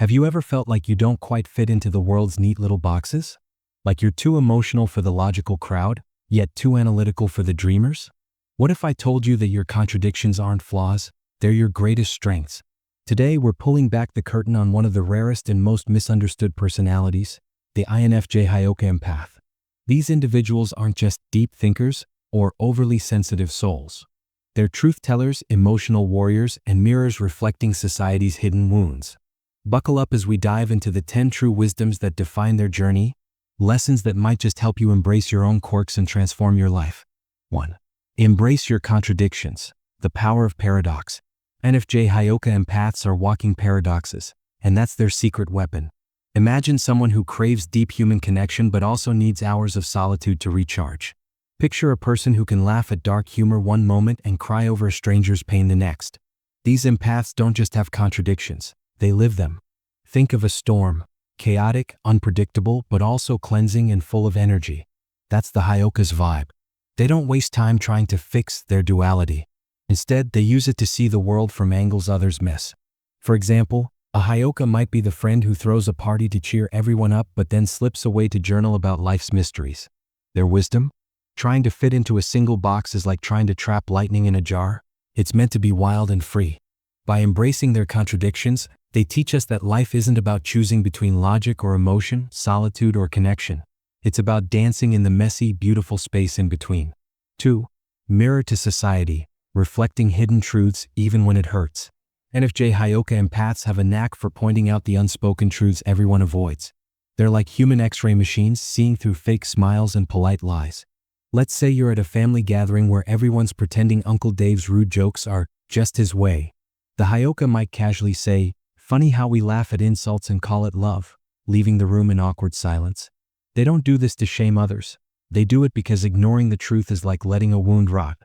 Have you ever felt like you don't quite fit into the world's neat little boxes? Like you're too emotional for the logical crowd, yet too analytical for the dreamers? What if I told you that your contradictions aren't flaws, they're your greatest strengths? Today we're pulling back the curtain on one of the rarest and most misunderstood personalities, the INFJ Heyoka Empath. These individuals aren't just deep thinkers or overly sensitive souls. They're truth-tellers, emotional warriors, and mirrors reflecting society's hidden wounds. Buckle up as we dive into the 10 true wisdoms that define their journey, lessons that might just help you embrace your own quirks and transform your life. 1. Embrace your contradictions. The power of paradox. INFJ Heyoka Empaths are walking paradoxes, and that's their secret weapon. Imagine someone who craves deep human connection but also needs hours of solitude to recharge. Picture a person who can laugh at dark humor one moment and cry over a stranger's pain the next. These empaths don't just have contradictions, they live them. Think of a storm, chaotic, unpredictable, but also cleansing and full of energy. That's the Heyoka's vibe. They don't waste time trying to fix their duality. Instead, they use it to see the world from angles others miss. For example, a Heyoka might be the friend who throws a party to cheer everyone up but then slips away to journal about life's mysteries. Their wisdom? Trying to fit into a single box is like trying to trap lightning in a jar. It's meant to be wild and free. By embracing their contradictions, they teach us that life isn't about choosing between logic or emotion, solitude or connection. It's about dancing in the messy, beautiful space in between. 2. Mirror to society, reflecting hidden truths even when it hurts. INFJ Heyoka Empaths have a knack for pointing out the unspoken truths everyone avoids. They're like human X-ray machines seeing through fake smiles and polite lies. Let's say you're at a family gathering where everyone's pretending Uncle Dave's rude jokes are just his way. The Heyoka might casually say, "Funny how we laugh at insults and call it love," leaving the room in awkward silence. They don't do this to shame others. They do it because ignoring the truth is like letting a wound rot.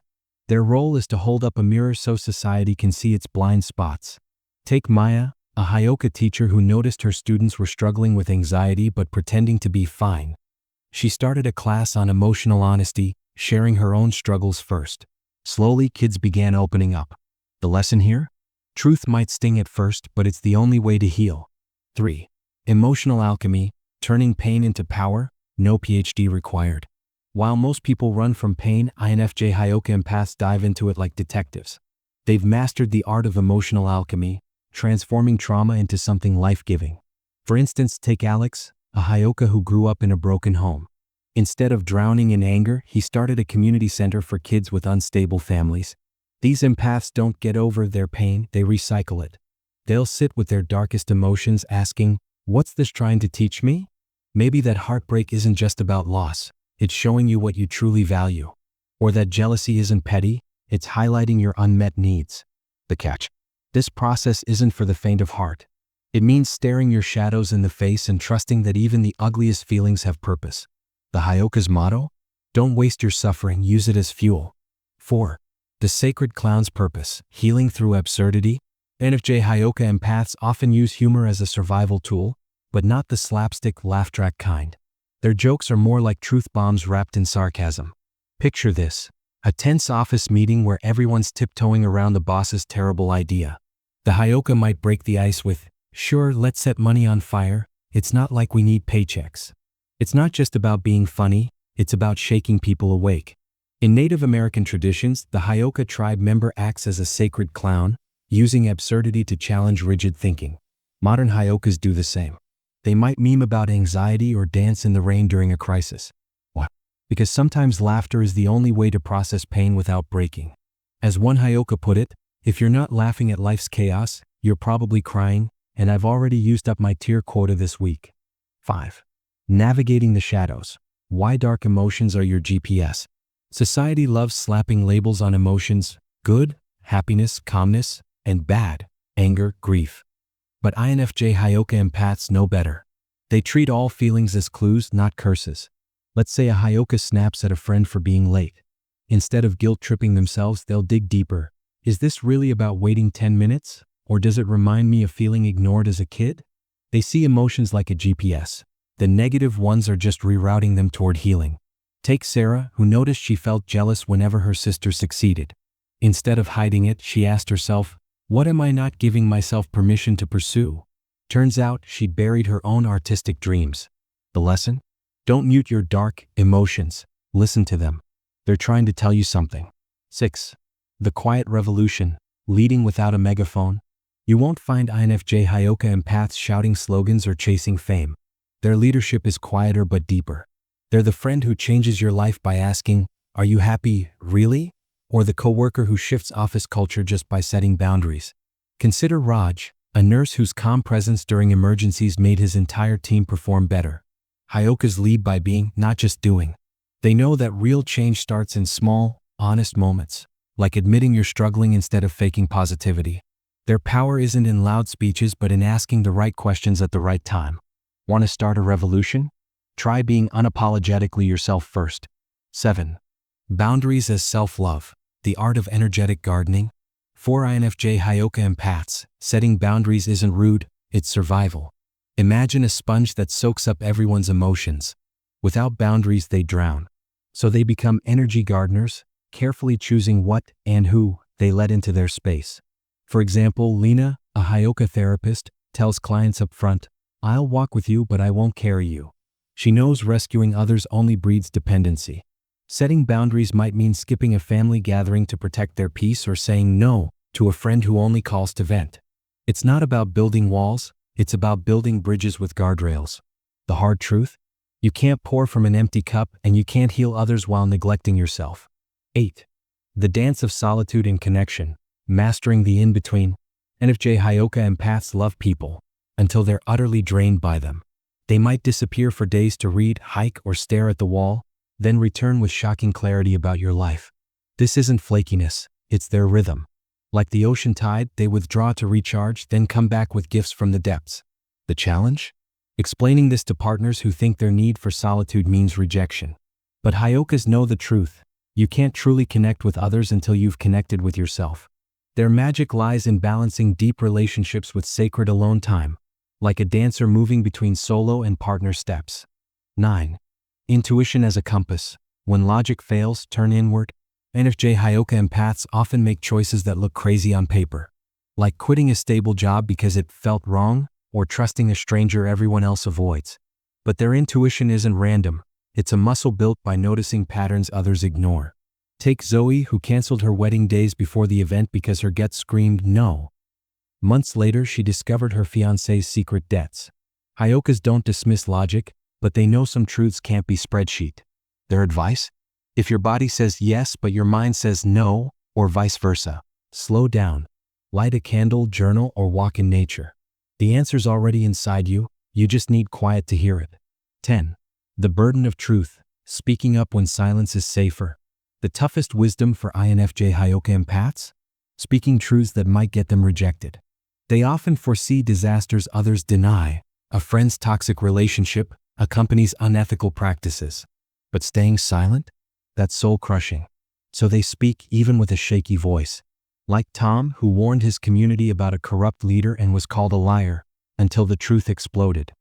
Their role is to hold up a mirror so society can see its blind spots. Take Maya, a Heyoka teacher who noticed her students were struggling with anxiety but pretending to be fine. She started a class on emotional honesty, sharing her own struggles first. Slowly, kids began opening up. The lesson here? Truth might sting at first, but it's the only way to heal. 3. Emotional alchemy, turning pain into power, no PhD required. While most people run from pain, INFJ Heyoka Empaths dive into it like detectives. They've mastered the art of emotional alchemy, transforming trauma into something life-giving. For instance, take Alex, a Heyoka who grew up in a broken home. Instead of drowning in anger, he started a community center for kids with unstable families. These empaths don't get over their pain, they recycle it. They'll sit with their darkest emotions asking, "What's this trying to teach me?" Maybe that heartbreak isn't just about loss, it's showing you what you truly value. Or that jealousy isn't petty, it's highlighting your unmet needs. The catch: this process isn't for the faint of heart. It means staring your shadows in the face and trusting that even the ugliest feelings have purpose. The Heyoka's motto? Don't waste your suffering, use it as fuel. 4. The sacred clown's purpose, healing through absurdity. INFJ Heyoka Empaths often use humor as a survival tool, but not the slapstick laugh track kind. Their jokes are more like truth bombs wrapped in sarcasm. Picture this: a tense office meeting where everyone's tiptoeing around the boss's terrible idea. The Heyoka might break the ice with, "Sure, let's set money on fire. It's not like we need paychecks." It's not just about being funny, it's about shaking people awake. In Native American traditions, the Heyoka tribe member acts as a sacred clown, using absurdity to challenge rigid thinking. Modern Heyokas do the same. They might meme about anxiety or dance in the rain during a crisis. Why? Because sometimes laughter is the only way to process pain without breaking. As one Heyoka put it, "If you're not laughing at life's chaos, you're probably crying, and I've already used up my tear quota this week." 5. Navigating the shadows. Why dark emotions are your GPS. Society loves slapping labels on emotions: good, happiness, calmness, and bad, anger, grief. But INFJ Heyoka Empaths know better. They treat all feelings as clues, not curses. Let's say a Heyoka snaps at a friend for being late. Instead of guilt-tripping themselves, they'll dig deeper. Is this really about waiting 10 minutes? Or does it remind me of feeling ignored as a kid? They see emotions like a GPS. The negative ones are just rerouting them toward healing. Take Sarah, who noticed she felt jealous whenever her sister succeeded. Instead of hiding it, she asked herself, "What am I not giving myself permission to pursue?" Turns out she'd buried her own artistic dreams. The lesson? Don't mute your dark emotions. Listen to them. They're trying to tell you something. 6. The quiet revolution, leading without a megaphone. You won't find INFJ Heyoka Empaths shouting slogans or chasing fame. Their leadership is quieter but deeper. They're the friend who changes your life by asking, "Are you happy, really?" Or the coworker who shifts office culture just by setting boundaries. Consider Raj, a nurse whose calm presence during emergencies made his entire team perform better. Heyokas lead by being, not just doing. They know that real change starts in small, honest moments, like admitting you're struggling instead of faking positivity. Their power isn't in loud speeches but in asking the right questions at the right time. Want to start a revolution? Try being unapologetically yourself first. 7. Boundaries as self-love, the art of energetic gardening. For INFJ Heyoka Empaths, setting boundaries isn't rude, it's survival. Imagine a sponge that soaks up everyone's emotions. Without boundaries, they drown. So they become energy gardeners, carefully choosing what and who they let into their space. For example, Lena, a Heyoka therapist, tells clients up front, "I'll walk with you but I won't carry you." She knows rescuing others only breeds dependency. Setting boundaries might mean skipping a family gathering to protect their peace or saying no to a friend who only calls to vent. It's not about building walls, it's about building bridges with guardrails. The hard truth? You can't pour from an empty cup and you can't heal others while neglecting yourself. 8. The dance of solitude and connection, mastering the in-between. INFJ Heyoka Empaths love people until they're utterly drained by them. They might disappear for days to read, hike, or stare at the wall, then return with shocking clarity about your life. This isn't flakiness, it's their rhythm. Like the ocean tide, they withdraw to recharge, then come back with gifts from the depths. The challenge? Explaining this to partners who think their need for solitude means rejection. But Heyokas know the truth. You can't truly connect with others until you've connected with yourself. Their magic lies in balancing deep relationships with sacred alone time, like a dancer moving between solo and partner steps. 9. Intuition as a compass. When logic fails, turn inward. INFJ Heyoka Empaths often make choices that look crazy on paper, like quitting a stable job because it felt wrong, or trusting a stranger everyone else avoids. But their intuition isn't random, it's a muscle built by noticing patterns others ignore. Take Zoe, who canceled her wedding days before the event because her gut screamed no. Months later, she discovered her fiancé's secret debts. Heyokas don't dismiss logic, but they know some truths can't be spreadsheet. Their advice? If your body says yes but your mind says no, or vice versa, slow down. Light a candle, journal, or walk in nature. The answer's already inside you, you just need quiet to hear it. 10. The burden of truth, speaking up when silence is safer. The toughest wisdom for INFJ Heyoka Empaths? Speaking truths that might get them rejected. They often foresee disasters others deny, a friend's toxic relationship, a company's unethical practices. But staying silent? That's soul-crushing. So they speak even with a shaky voice. Like Tom, who warned his community about a corrupt leader and was called a liar, until the truth exploded.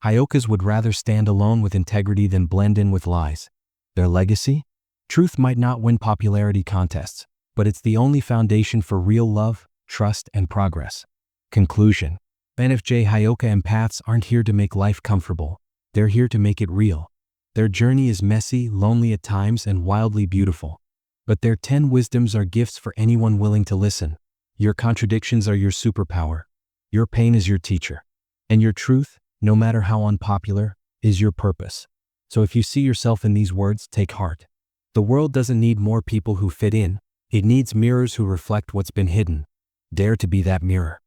Heyokas would rather stand alone with integrity than blend in with lies. Their legacy? Truth might not win popularity contests, but it's the only foundation for real love, trust, and progress. Conclusion. INFJ Heyoka Empaths aren't here to make life comfortable. They're here to make it real. Their journey is messy, lonely at times, and wildly beautiful. But their 10 wisdoms are gifts for anyone willing to listen. Your contradictions are your superpower. Your pain is your teacher. And your truth, no matter how unpopular, is your purpose. So if you see yourself in these words, take heart. The world doesn't need more people who fit in. It needs mirrors who reflect what's been hidden. Dare to be that mirror.